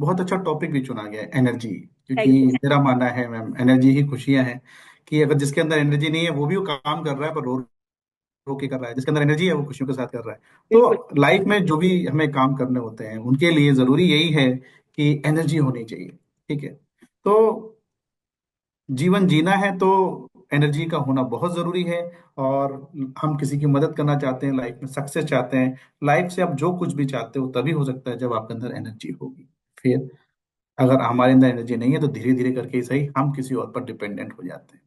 बहुत अच्छा टॉपिक भी चुना गया है, एनर्जी। क्योंकि थैंक यू। मेरा मानना है मैम, एनर्जी ही खुशियां हैं। कि अगर जिसके अंदर एनर्जी नहीं है वो भी वो काम कर रहा है, पर रो रो के कर रहा है। जिसके अंदर एनर्जी है वो खुशियों के साथ कर रहा है। बिल्कुल। तो लाइफ में जो भी हमें काम करने होते हैं उनके लिए जरूरी यही है कि एनर्जी होनी चाहिए। ठीक है। तो जीवन जीना है तो एनर्जी का होना बहुत जरूरी है। और हम किसी की मदद करना चाहते हैं, लाइफ में सक्सेस चाहते हैं, लाइफ से आप जो कुछ भी चाहते हो तभी हो सकता है जब आपके अंदर एनर्जी होगी। फिर अगर हमारे अंदर एनर्जी नहीं है तो धीरे धीरे करके ही सही हम किसी और पर डिपेंडेंट हो जाते हैं।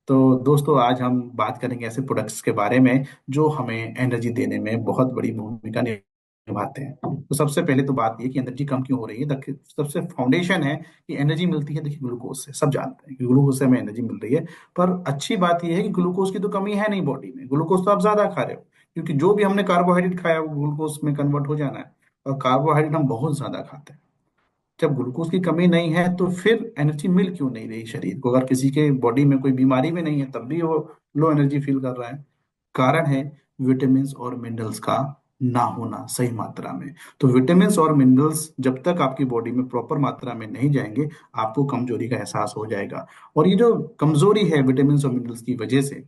तो दोस्तों, आज हम बात करेंगे ऐसे प्रोडक्ट्स के बारे में जो हमें एनर्जी देने में बहुत बड़ी भूमिका निभाते हैं। तो सबसे पहले तो बात ये कि एनर्जी कम क्यों हो रही है। सबसे फाउंडेशन है कि एनर्जी मिलती है, देखिए, ग्लूकोज से। सब जानते हैं कि ग्लूकोज से हमें एनर्जी मिल रही है। पर अच्छी बात यह है कि ग्लूकोज की तो कमी है नहीं बॉडी में। ग्लूकोज तो आप ज्यादा खा रहे हो, क्योंकि जो भी हमने कार्बोहाइड्रेट खाया वो ग्लूकोज में कन्वर्ट हो जाना है। और कार्बोहाइड्रेट हम बहुत ज्यादा खाते हैं। जब ग्लूकोज की कमी नहीं है तो फिर एनर्जी मिल क्यों नहीं रही शरीर को। अगर किसी के बॉडी में कोई बीमारी भी नहीं है तब भी वो लो एनर्जी फील कर रहा है। कारण है विटामिन और मिनरल्स का ना होना सही मात्रा में। तो विटामिन और मिनरल्स जब तक आपकी बॉडी में प्रॉपर मात्रा में नहीं जाएंगे, आपको कमजोरी का एहसास हो जाएगा। और ये जो कमजोरी है विटामिन और मिनरल्स की वजह से,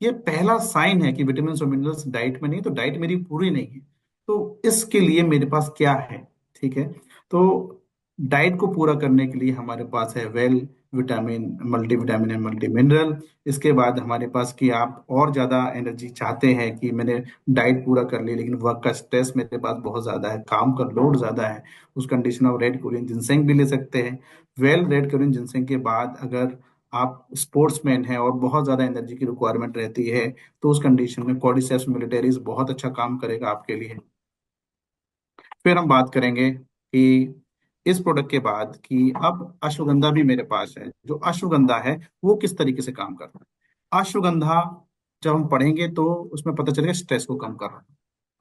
ये पहला साइन है कि विटामिन और मिनरल्स डाइट में नहीं, तो डाइट मेरी पूरी नहीं है। तो इसके लिए मेरे पास क्या है? ठीक है। तो डाइट को पूरा करने के लिए हमारे पास है well vitamin, multi vitamin and multi mineral. इसके बाद हमारे पास कि आप और ज्यादा एनर्जी चाहते हैं कि मैंने डाइट पूरा कर ली लेकिन वर्क का स्ट्रेस मेरे पास बहुत ज्यादा है, काम का लोड ज्यादा है, उस कंडीशन में रेड कोरियन जिनसेंग भी ले सकते हैं। वेल, रेड कोरियन जिनसेंग के बाद अगर आप स्पोर्ट्समैन हैं और बहुत ज्यादा एनर्जी की रिक्वायरमेंट रहती है, तो उस कंडीशन में कॉर्डिसेप्स मिलिटरीज बहुत अच्छा काम करेगा आपके लिए। फिर हम बात करेंगे कि इस प्रोडक्ट के बाद कि अब अश्वगंधा भी मेरे पास है। जो अश्वगंधा है वो किस तरीके से काम करता है। अश्वगंधा जब हम पढ़ेंगे तो उसमें पता चलेगा स्ट्रेस को कम कर रहा है।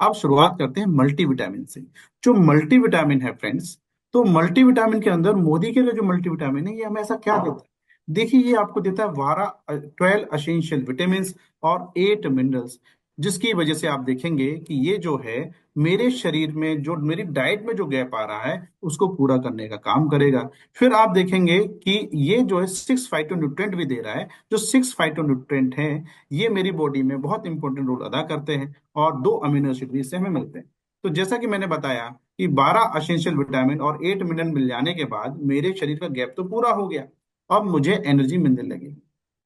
अब शुरुआत करते हैं मल्टीविटामिन से। जो मल्टीविटामिन है फ्रेंड्स, तो मल्टीविटामिन के अंदर मोदी के जो मल्टीविटामिन है ये हमें ऐसा क्या देता है? देखिए, ये आपको देता है 12 असेंशियल विटामिन और 8 मिनरल्स। जिसकी वजह से आप देखेंगे कि ये जो है मेरे शरीर में, जो मेरी डाइट में जो गैप आ रहा है उसको पूरा करने का काम करेगा। फिर आप देखेंगे कि ये जो है 6 फाइटोन्यूट्रेंट भी दे रहा है। जो 6 फाइटोन्यूट्रेंट हैं ये मेरी बॉडी में बहुत इंपॉर्टेंट रोल अदा करते हैं। और 2 अमीनो एसिड भी इससे हमें मिलते हैं। तो जैसा कि मैंने बताया कि 12 असेंशियल विटामिन और 8 मिनरल मिल जाने के बाद मेरे शरीर का गैप तो पूरा हो गया। अब मुझे एनर्जी मिलने लगी।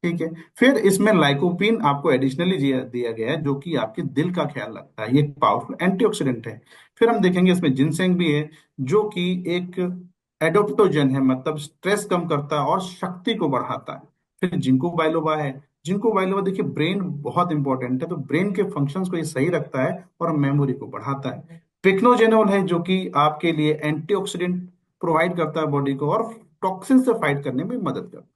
ठीक है। फिर इसमें लाइकोपीन आपको एडिशनली दिया दिया गया है, जो कि आपके दिल का ख्याल रखता है। ये एक पावरफुल एंटीऑक्सीडेंट है। फिर हम देखेंगे इसमें जिनसेंग भी है, जो कि एक एडोप्टोजन है, मतलब स्ट्रेस कम करता है और शक्ति को बढ़ाता है। फिर जिंको बाइलोबा है। जिंको बाइलोबा, देखिए, ब्रेन बहुत इंपॉर्टेंट है, तो ब्रेन के फंक्शंस को ये सही रखता है और मेमोरी को बढ़ाता है। पिक्नोजेनोल है, जो कि आपके लिए एंटीऑक्सीडेंट प्रोवाइड करता है बॉडी को और टॉक्सिन से फाइट करने में मदद करता है।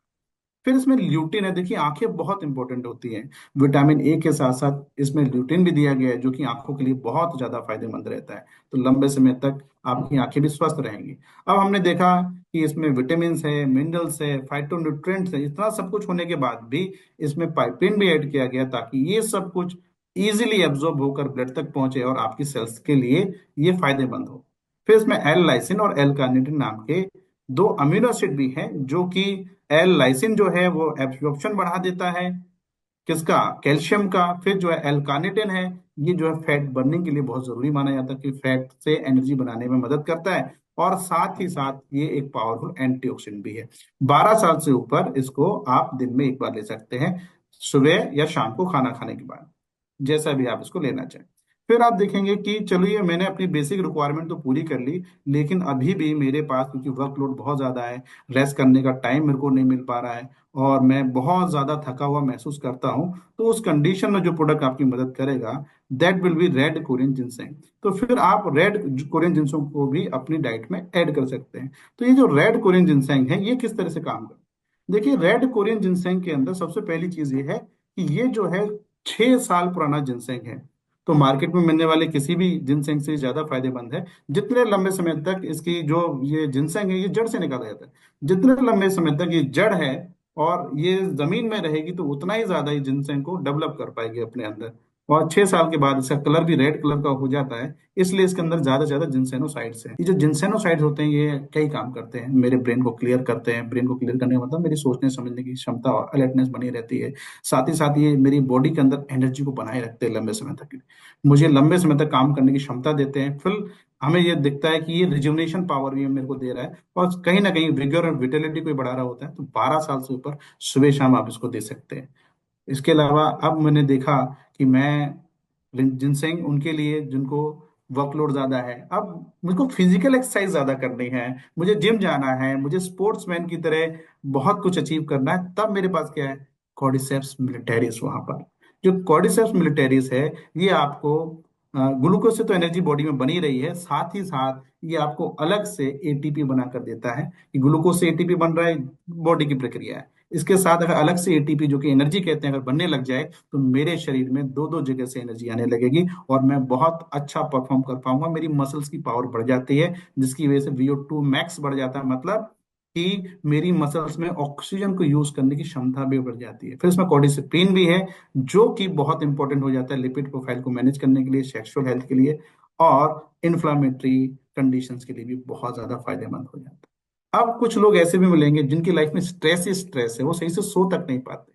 फिर इसमें ल्यूटिन है। देखिए, आंखें बहुत इंपॉर्टेंट होती हैं। विटामिन ए के साथ साथ इसमें ल्यूटिन भी दिया गया है, जो कि आंखों के लिए बहुत ज्यादा फायदेमंद रहता है। तो लंबे समय तक आपकी आंखें भी स्वस्थ रहेंगी। अब हमने देखा कि इसमें विटामिन है, मिनरल्स है, फाइटोन्यूट्रिएंट्स है, इतना सब कुछ होने के बाद भी इसमें पाइपिन भी ऐड किया गया ताकि ये सब कुछ इजीली एब्जॉर्ब होकर ब्लड तक पहुंचे और आपकी सेल्स के लिए ये फायदेमंद हो। फिर इसमें एल लाइसिन और एल कार्निटिन नाम के 2 अमीनो एसिड भी हैं, जो कि एल लाइसिन जो है वो एब्जॉर्प्शन बढ़ा देता है किसका, कैल्शियम का। फिर जो है एल कार्निटिन है, ये जो है फैट बर्निंग के लिए बहुत जरूरी माना जाता है कि फैट से एनर्जी बनाने में मदद करता है। और साथ ही साथ ये एक पावरफुल एंटीऑक्सीडेंट भी है। 12 साल से ऊपर इसको आप दिन में एक बार ले सकते हैं, सुबह या शाम को खाना खाने के बाद, जैसा भी आप इसको लेना चाहें। फिर आप देखेंगे कि चलिए, मैंने अपनी बेसिक रिक्वायरमेंट तो पूरी कर ली, लेकिन अभी भी मेरे पास, क्योंकि वर्कलोड बहुत ज्यादा है, रेस्ट करने का टाइम मेरे को नहीं मिल पा रहा है और मैं बहुत ज्यादा थका हुआ महसूस करता हूँ। तो उस कंडीशन में जो प्रोडक्ट आपकी मदद करेगा, that will be red Korean ginseng. तो फिर आप रेड कोरियन जिनसेंग को भी अपनी डाइट में ऐड कर सकते हैं। तो ये जो रेड कोरियन जिनसेंग है ये किस तरह से काम करता है? देखिए, रेड कोरियन जिनसेंग के अंदर सबसे पहली चीज ये है कि ये जो है 6 साल पुराना जिनसेंग है। तो मार्केट में मिलने वाले किसी भी जिनसेंग से ज्यादा फायदेमंद है। जितने लंबे समय तक इसकी जो ये जिनसेंग है ये जड़ से निकाला जाता है, जितने लंबे समय तक ये जड़ है और ये जमीन में रहेगी तो उतना ही ज्यादा ये जिनसेंग को डेवलप कर पाएगी अपने अंदर। और 6 साल के बाद इसका कलर भी रेड कलर का हो जाता है। इसलिए इसके अंदर ज्यादा से ज्यादा जिनसेनोसाइड्स हैं। ये जो जिनसेनोसाइड्स होते हैं ये कई काम करते हैं, मेरे ब्रेन को क्लियर करते हैं। ब्रेन को क्लियर करने का मतलब मेरी सोचने समझने की क्षमता और अलर्टनेस बनी रहती है। साथ ही साथ ये मेरी बॉडी के अंदर एनर्जी को बनाए रखते हैं लंबे समय तक, मुझे लंबे समय तक काम करने की क्षमता देते हैं। फिर हमें ये दिखता है कि ये रिजुवनेशन पावर भी मेरे को दे रहा है, और कहीं ना कहीं विगोर और विटेलिटी को भी बढ़ा रहा होता है। तो 12 साल से ऊपर सुबह शाम आप इसको दे सकते हैं। इसके अलावा अब मैंने देखा कि मैं जिनसेंग उनके लिए जिनको वर्कलोड ज्यादा है, अब मुझको फिजिकल एक्सरसाइज ज्यादा करनी है, मुझे जिम जाना है, मुझे स्पोर्ट्समैन की तरह बहुत कुछ अचीव करना है, तब मेरे पास क्या है, कॉर्डिसेप्स मिलिटेरिस वहां पर। जो कॉर्डिसेप्स मिलिटेरिस है, ये आपको ग्लूकोज से तो एनर्जी बॉडी में बनी रही है, साथ ही साथ ये आपको अलग से एटीपी बना कर देता है। कि ग्लूकोज से एटीपी बन रहा है, बॉडी की प्रक्रिया है। इसके साथ अगर अलग से एटीपी, जो कि एनर्जी कहते हैं, अगर बनने लग जाए, तो मेरे शरीर में दो दो जगह से एनर्जी आने लगेगी, और मैं बहुत अच्छा परफॉर्म कर पाऊंगा। मेरी मसल्स की पावर बढ़ जाती है, जिसकी वजह से VO2 मैक्स बढ़ जाता है, मतलब कि मेरी मसल्स में ऑक्सीजन को यूज करने की क्षमता भी बढ़ जाती है। फिर इसमें कॉर्डिसिप्लिन भी है, जो कि बहुत इंपॉर्टेंट हो जाता है लिपिड प्रोफाइल को मैनेज करने के लिए, सेक्सुअल हेल्थ के लिए, और इन्फ्लामेटरी कंडीशंस के लिए भी बहुत ज्यादा फायदेमंद हो जाता है। अब कुछ लोग ऐसे भी मिलेंगे जिनकी लाइफ में स्ट्रेस ही स्ट्रेस है, वो सही से सो तक नहीं पाते,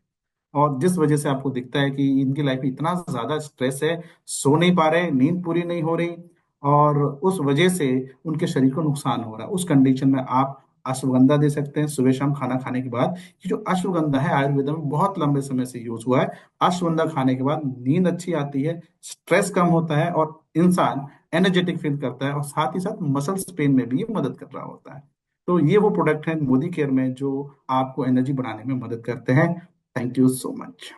और जिस वजह से आपको दिखता है कि इनकी लाइफ में इतना ज्यादा स्ट्रेस है, सो नहीं पा रहे, नींद पूरी नहीं हो रही, और उस वजह से उनके शरीर को नुकसान हो रहा है। उस कंडीशन में आप अश्वगंधा दे सकते हैं सुबह शाम खाना खाने के बाद। ये जो अश्वगंधा है, आयुर्वेद में बहुत लंबे समय से यूज हुआ है। अश्वगंधा खाने के बाद नींद अच्छी आती है, स्ट्रेस कम होता है, और इंसान एनर्जेटिक फील करता है, और साथ ही साथ मसल्स पेन में भी ये मदद कर रहा होता है। तो ये वो प्रोडक्ट है मोदी केयर में जो आपको एनर्जी बढ़ाने में मदद करते हैं। Thank you so much.